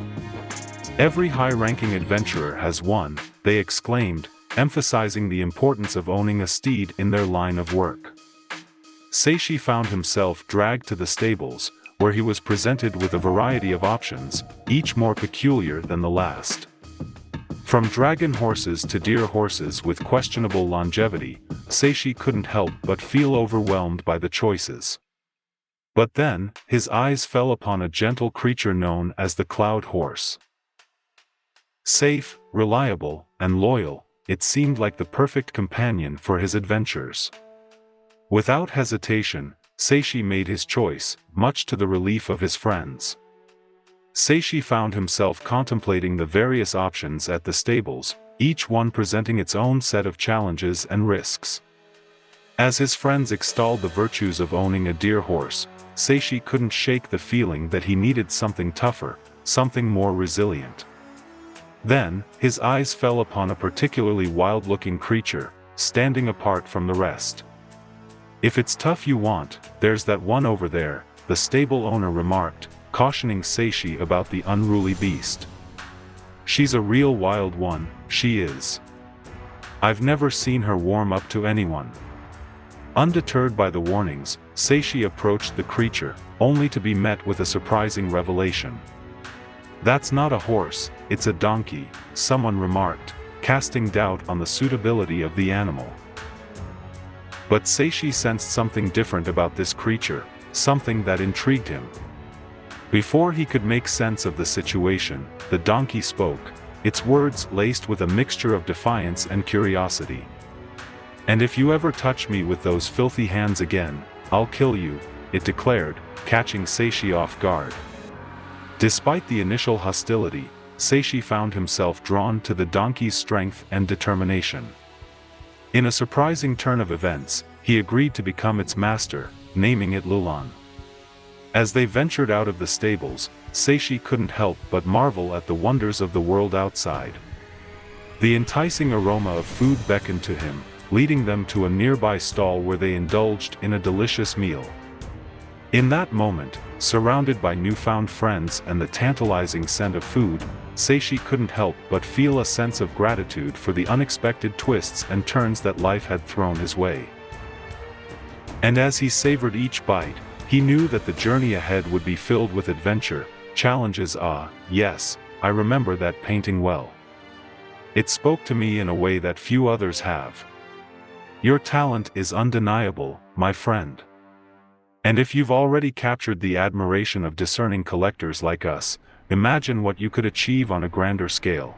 Every high-ranking adventurer has one, they exclaimed, emphasizing the importance of owning a steed in their line of work. Seishi found himself dragged to the stables, where he was presented with a variety of options, each more peculiar than the last. From dragon horses to deer horses with questionable longevity, Seishi couldn't help but feel overwhelmed by the choices. But then, his eyes fell upon a gentle creature known as the cloud horse. Safe, reliable, and loyal, it seemed like the perfect companion for his adventures. Without hesitation, Seishi made his choice, much to the relief of his friends. Seishi found himself contemplating the various options at the stables, each one presenting its own set of challenges and risks. As his friends extolled the virtues of owning a deer horse, Seishi couldn't shake the feeling that he needed something tougher, something more resilient. Then, his eyes fell upon a particularly wild-looking creature, standing apart from the rest. If it's tough you want, there's that one over there, the stable owner remarked, cautioning Seishi about the unruly beast. She's a real wild one, she is. I've never seen her warm up to anyone. Undeterred by the warnings, Seishi approached the creature, only to be met with a surprising revelation. That's not a horse, it's a donkey, someone remarked, casting doubt on the suitability of the animal. But Seishi sensed something different about this creature, something that intrigued him. Before he could make sense of the situation, the donkey spoke, its words laced with a mixture of defiance and curiosity. And if you ever touch me with those filthy hands again, I'll kill you, it declared, catching Seishi off guard. Despite the initial hostility, Seishi found himself drawn to the donkey's strength and determination. In a surprising turn of events, he agreed to become its master, naming it Lulan. As they ventured out of the stables, Seishi couldn't help but marvel at the wonders of the world outside. The enticing aroma of food beckoned to him, leading them to a nearby stall where they indulged in a delicious meal. In that moment, surrounded by newfound friends and the tantalizing scent of food, Seishi couldn't help but feel a sense of gratitude for the unexpected twists and turns that life had thrown his way. And as he savored each bite, he knew that the journey ahead would be filled with adventure, challenges. Yes, I remember that painting well. It spoke to me in a way that few others have. Your talent is undeniable, my friend. And if you've already captured the admiration of discerning collectors like us, imagine what you could achieve on a grander scale.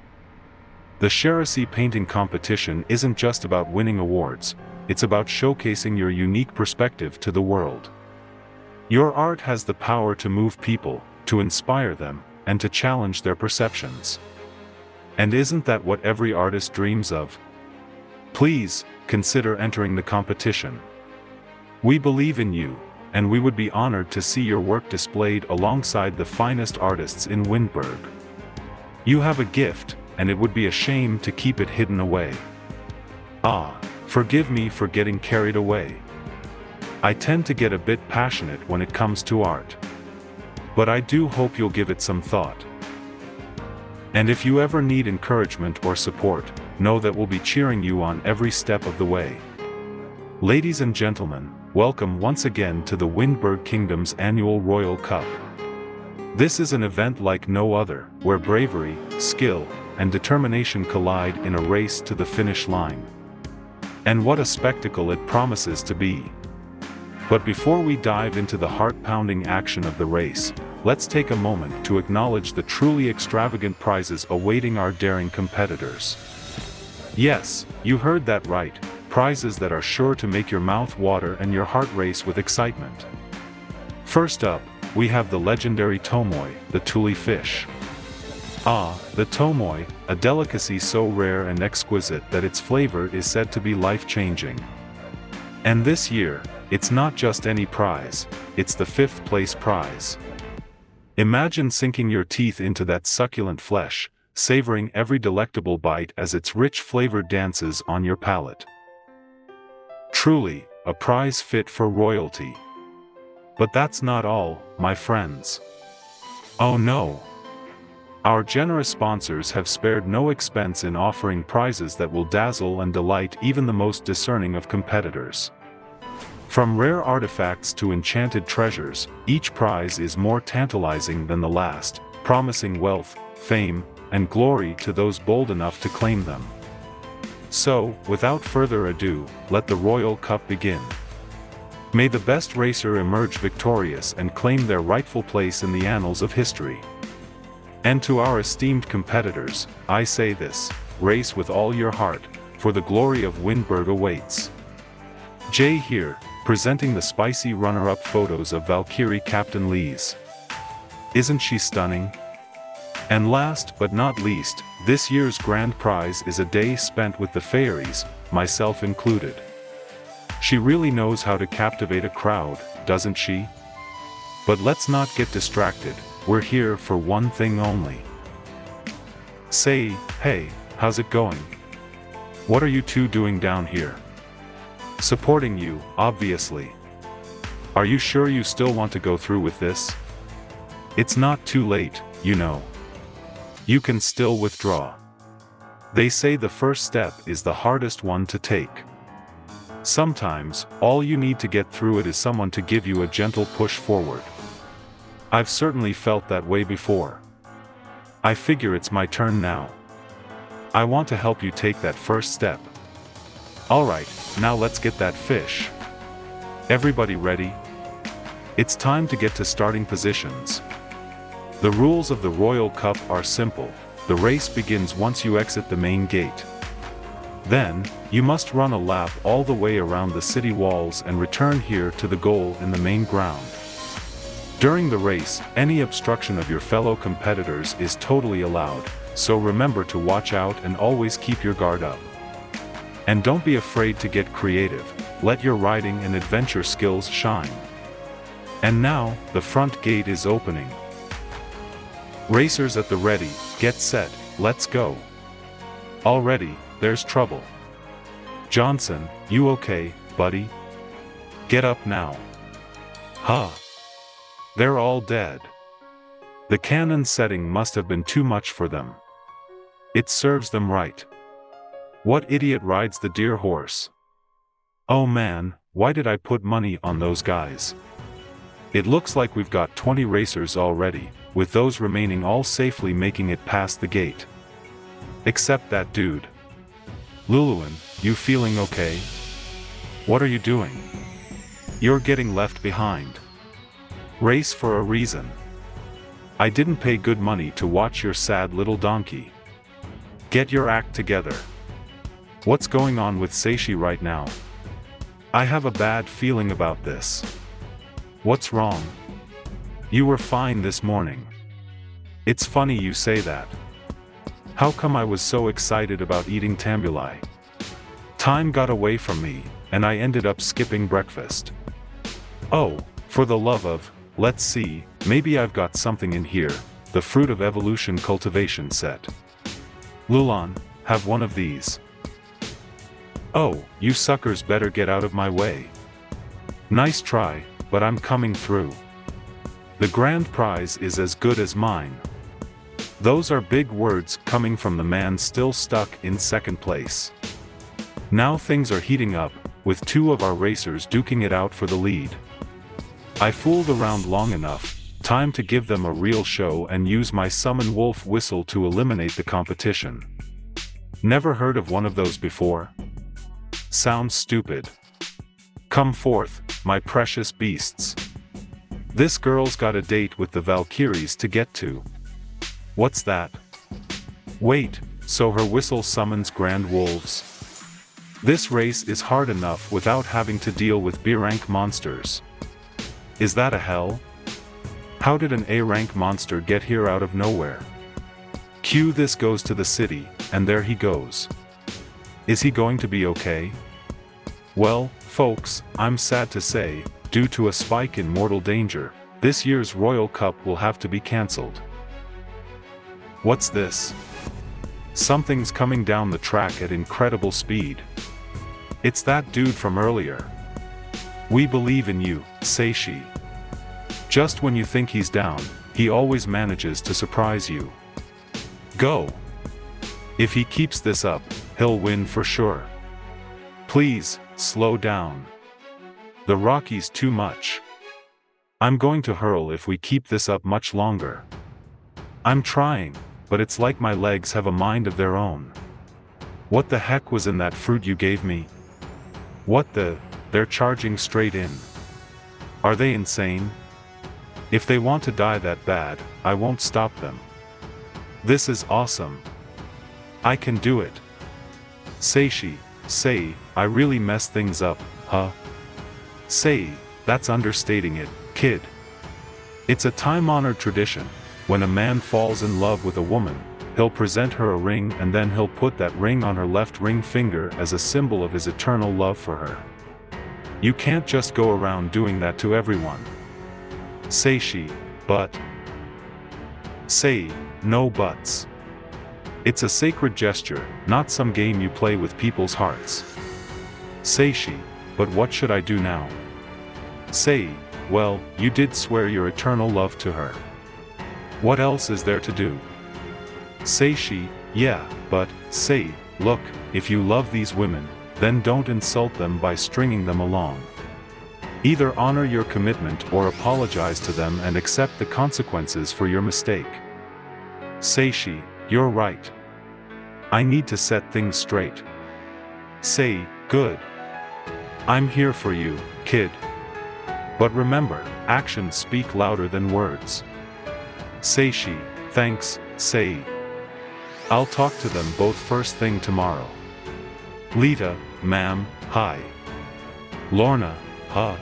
The Cherasi painting competition isn't just about winning awards, it's about showcasing your unique perspective to the world. Your art has the power to move people, to inspire them, and to challenge their perceptions. And isn't that what every artist dreams of? Please, consider entering the competition. We believe in you, and we would be honored to see your work displayed alongside the finest artists in Windberg. You have a gift, and it would be a shame to keep it hidden away. Forgive me for getting carried away. I tend to get a bit passionate when it comes to art. But I do hope you'll give it some thought. And if you ever need encouragement or support, know that we'll be cheering you on every step of the way. Ladies and gentlemen, welcome once again to the Windberg Kingdom's annual Royal Cup. This is an event like no other, where bravery, skill, and determination collide in a race to the finish line. And what a spectacle it promises to be. But before we dive into the heart-pounding action of the race, let's take a moment to acknowledge the truly extravagant prizes awaiting our daring competitors. Yes, you heard that right, prizes that are sure to make your mouth water and your heart race with excitement. First up, we have the legendary tomoi, the tule fish. The tomoi, a delicacy so rare and exquisite that its flavor is said to be life-changing. And this year, it's not just any prize, it's the 5th place prize. Imagine sinking your teeth into that succulent flesh, savoring every delectable bite as its rich flavor dances on your palate. Truly, a prize fit for royalty. But that's not all, my friends. Oh no! Our generous sponsors have spared no expense in offering prizes that will dazzle and delight even the most discerning of competitors. From rare artifacts to enchanted treasures, each prize is more tantalizing than the last, promising wealth, fame, and glory to those bold enough to claim them. So, without further ado, let the Royal Cup begin. May the best racer emerge victorious and claim their rightful place in the annals of history. And to our esteemed competitors, I say this: race with all your heart, for the glory of Windberg awaits. Jay here, presenting the spicy runner-up photos of Valkyrie Captain Lee's. Isn't she stunning? And last but not least, this year's grand prize is a day spent with the fairies, myself included. She really knows how to captivate a crowd, doesn't she? But let's not get distracted, we're here for one thing only. Say, hey, how's it going? What are you two doing down here? Supporting you, obviously. Are you sure you still want to go through with this? It's not too late, you know. You can still withdraw. They say the first step is the hardest one to take. Sometimes, all you need to get through it is someone to give you a gentle push forward. I've certainly felt that way before. I figure it's my turn now. I want to help you take that first step. Alright, now let's get that fish. Everybody ready? It's time to get to starting positions. The rules of the Royal Cup are simple. The race begins once you exit the main gate. Then, you must run a lap all the way around the city walls and return here to the goal in the main ground. During the race, any obstruction of your fellow competitors is totally allowed, so remember to watch out and always keep your guard up. And don't be afraid to get creative, let your riding and adventure skills shine. And now, the front gate is opening. Racers at the ready, get set, let's go. Already, there's trouble. Johnson, you okay, buddy? Get up now. Huh. They're all dead. The cannon setting must have been too much for them. It serves them right. What idiot rides the dear horse? Oh man, why did I put money on those guys? It looks like we've got 20 racers already, with those remaining all safely making it past the gate. Except that dude. Luluan, you feeling okay? What are you doing? You're getting left behind. Race for a reason. I didn't pay good money to watch your sad little donkey. Get your act together. What's going on with Seishi right now? I have a bad feeling about this. What's wrong? You were fine this morning. It's funny you say that. How come I was so excited about eating tambuli? Time got away from me, and I ended up skipping breakfast. Oh, for the love of, let's see, maybe I've got something in here, the fruit of evolution cultivation set. Lulan, have one of these. Oh, you suckers better get out of my way. Nice try, but I'm coming through. The grand prize is as good as mine. Those are big words coming from the man still stuck in second place. Now things are heating up, with two of our racers duking it out for the lead. I fooled around long enough, time to give them a real show and use my summon wolf whistle to eliminate the competition. Never heard of one of those before? Sounds stupid. Come forth, my precious beasts. This girl's got a date with the Valkyries to get to. What's that? Wait, so her whistle summons grand wolves? This race is hard enough without having to deal with B-rank monsters. Is that a hell? How did an A-rank monster get here out of nowhere? Cue this goes to the city, and there he goes. Is he going to be okay? Well, folks, I'm sad to say, due to a spike in mortal danger, this year's Royal Cup will have to be cancelled. What's this? Something's coming down the track at incredible speed. It's that dude from earlier. We believe in you, Seishi. Just when you think he's down, he always manages to surprise you. Go! If he keeps this up, he'll win for sure. Please, slow down. The Rocky's too much. I'm going to hurl if we keep this up much longer. I'm trying, but it's like my legs have a mind of their own. What the heck was in that fruit you gave me? What the? They're charging straight in. Are they insane? If they want to die that bad, I won't stop them. This is awesome. I can do it. Seishi, say, I really messed things up, huh? Say, that's understating it, kid. It's a time-honored tradition. When a man falls in love with a woman, he'll present her a ring and then he'll put that ring on her left ring finger as a symbol of his eternal love for her. You can't just go around doing that to everyone. Seishi, but... Say, no buts. It's a sacred gesture, not some game you play with people's hearts. Seishi, but what should I do now? Say, well, you did swear your eternal love to her. What else is there to do? Seishi, yeah, but, say, look, if you love these women, then don't insult them by stringing them along. Either honor your commitment or apologize to them and accept the consequences for your mistake. Seishi, you're right. I need to set things straight. Say, good. I'm here for you, kid. But remember, actions speak louder than words. Seishi, thanks, Sei. I'll talk to them both first thing tomorrow. Lita, ma'am, hi. Lorna, huh.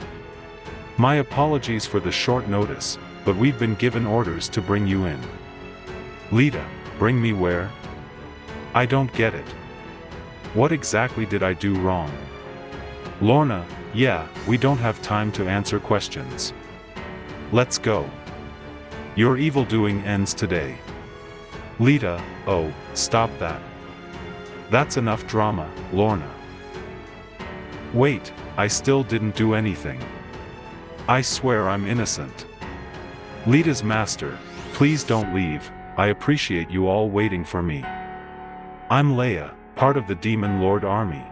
My apologies for the short notice, but we've been given orders to bring you in. Lita, bring me where? I don't get it. What exactly did I do wrong? Lorna, yeah, we don't have time to answer questions. Let's go. Your evildoing ends today. Lita, oh, stop that. That's enough drama, Lorna. Wait, I still didn't do anything. I swear I'm innocent. Lita's master, please don't leave, I appreciate you all waiting for me. I'm Leia, part of the Demon Lord army.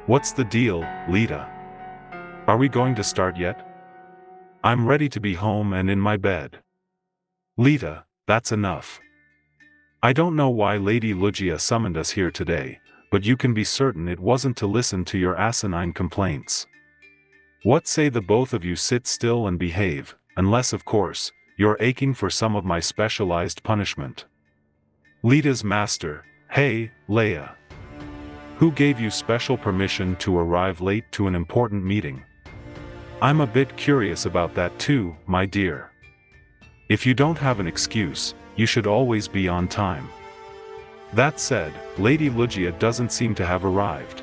What's the deal, Lita? Are we going to start yet? I'm ready to be home and in my bed. Lita, that's enough. I don't know why Lady Lugia summoned us here today, but you can be certain it wasn't to listen to your asinine complaints. What say the both of you sit still and behave, unless of course, you're aching for some of my specialized punishment. Lita's master, Hey, Leia. Who gave you special permission to arrive late to an important meeting? I'm a bit curious about that too, my dear. If you don't have an excuse, you should always be on time. That said, Lady Lugia doesn't seem to have arrived.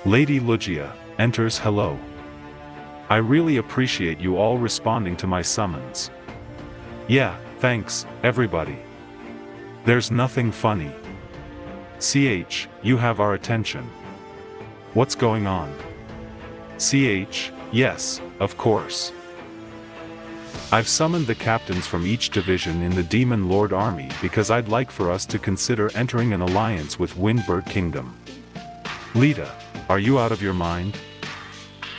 Lady Lugia enters. Hello. I really appreciate you all responding to my summons. Yeah, thanks, everybody. There's nothing funny. You have our attention. What's going on? Yes, of course. I've summoned the captains from each division in the Demon Lord army because I'd like for us to consider entering an alliance with Windbird Kingdom. Lita, are you out of your mind?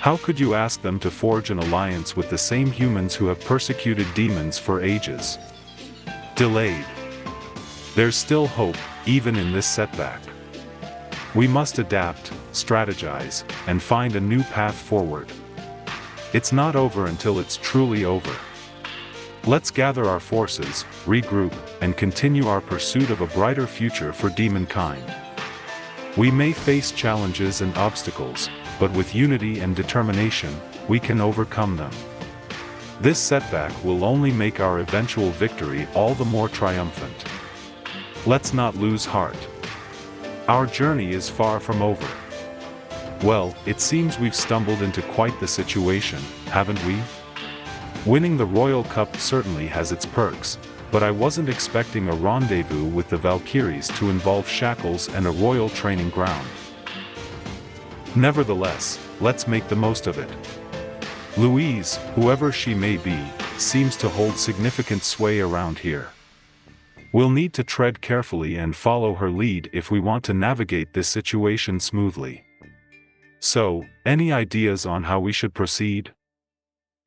How could you ask them to forge an alliance with the same humans who have persecuted demons for ages? Delayed. There's still hope, even in this setback. We must adapt, strategize, and find a new path forward. It's not over until it's truly over. Let's gather our forces, regroup, and continue our pursuit of a brighter future for demonkind. We may face challenges and obstacles, but with unity and determination, we can overcome them. This setback will only make our eventual victory all the more triumphant. Let's not lose heart. Our journey is far from over. Well, it seems we've stumbled into quite the situation, haven't we? Winning the Royal Cup certainly has its perks, but I wasn't expecting a rendezvous with the Valkyries to involve shackles and a royal training ground. Nevertheless, let's make the most of it. Louise, whoever she may be, seems to hold significant sway around here. We'll need to tread carefully and follow her lead if we want to navigate this situation smoothly. So, any ideas on how we should proceed?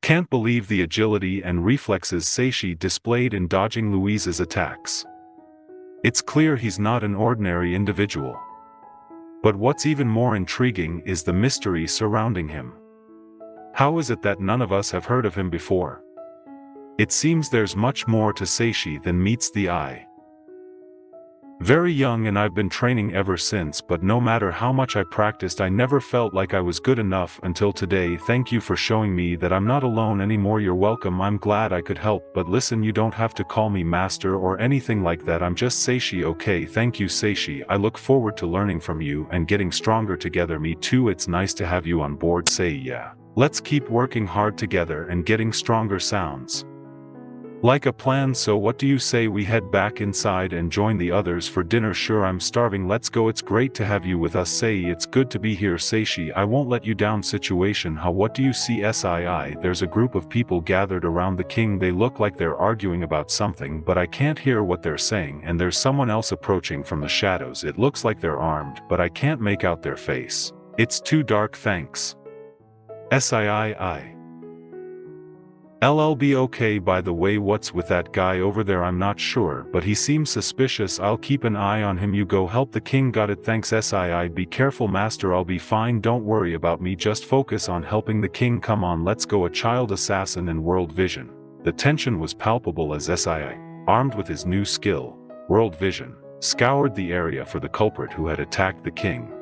Can't believe the agility and reflexes Seishi displayed in dodging Louise's attacks. It's clear he's not an ordinary individual. But what's even more intriguing is the mystery surrounding him. How is it that none of us have heard of him before? It seems there's much more to Seishi than meets the eye. Very young and I've been training ever since, but no matter how much I practiced I never felt like I was good enough until today. Thank you for showing me that I'm not alone anymore. You're welcome. I'm glad I could help, but listen, you don't have to call me master or anything like that. I'm just Seishi. Okay, thank you Seishi. I look forward to learning from you and getting stronger together. Me too. It's nice to have you on board. Yeah. Let's keep working hard together and getting stronger. Sounds like a plan. So what do you say we head back inside and join the others for dinner? Sure, I'm starving. Let's go. It's great to have you with us. Sei, it's good to be here. Seishi, I won't let you down. Situation, how? What do you see? There's a group of people gathered around the king. They look like they're arguing about something, but I can't hear what they're saying, and there's someone else approaching from the shadows. It looks like they're armed, but I can't make out their face. It's too dark. Thanks. LLB. Okay, by the way, what's with that guy over there? I'm not sure, but he seems suspicious. I'll keep an eye on him. You go help the king. Got it. Thanks. Be careful, master. I'll be fine. Don't worry about me. Just focus on helping the king. Come on, let's go. A child assassin in world vision. The tension was palpable as armed with his new skill, world vision, scoured the area for the culprit who had attacked the king.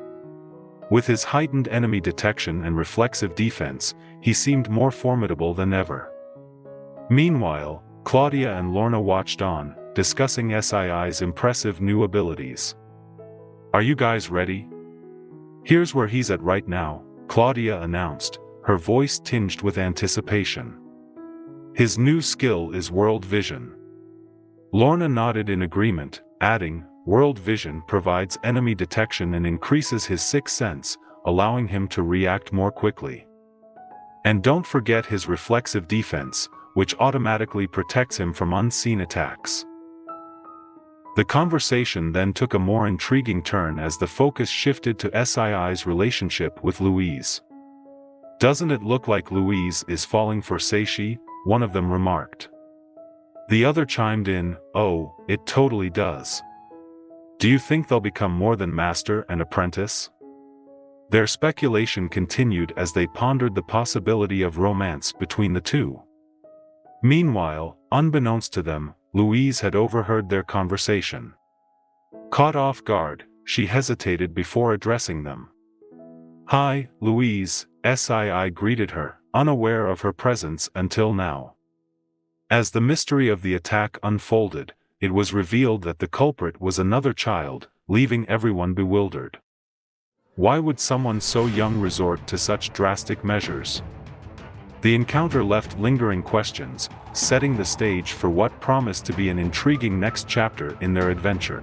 With his heightened enemy detection and reflexive defense, he seemed more formidable than ever. Meanwhile, Claudia and Lorna watched on, discussing Sii's impressive new abilities. Are you guys ready? Here's where he's at right now, Claudia announced, her voice tinged with anticipation. His new skill is World Vision. Lorna nodded in agreement, adding, World Vision provides enemy detection and increases his sixth sense, allowing him to react more quickly. And don't forget his reflexive defense, which automatically protects him from unseen attacks. The conversation then took a more intriguing turn as the focus shifted to Sii's relationship with Louise. Doesn't it look like Louise is falling for Seishi? One of them remarked. The other chimed in, oh, it totally does. Do you think they'll become more than master and apprentice? Their speculation continued as they pondered the possibility of romance between the two. Meanwhile, unbeknownst to them, Louise had overheard their conversation. Caught off guard, she hesitated before addressing them. "Hi, Louise," Sii greeted her, unaware of her presence until now. As the mystery of the attack unfolded, it was revealed that the culprit was another child, leaving everyone bewildered. Why would someone so young resort to such drastic measures? The encounter left lingering questions, setting the stage for what promised to be an intriguing next chapter in their adventure.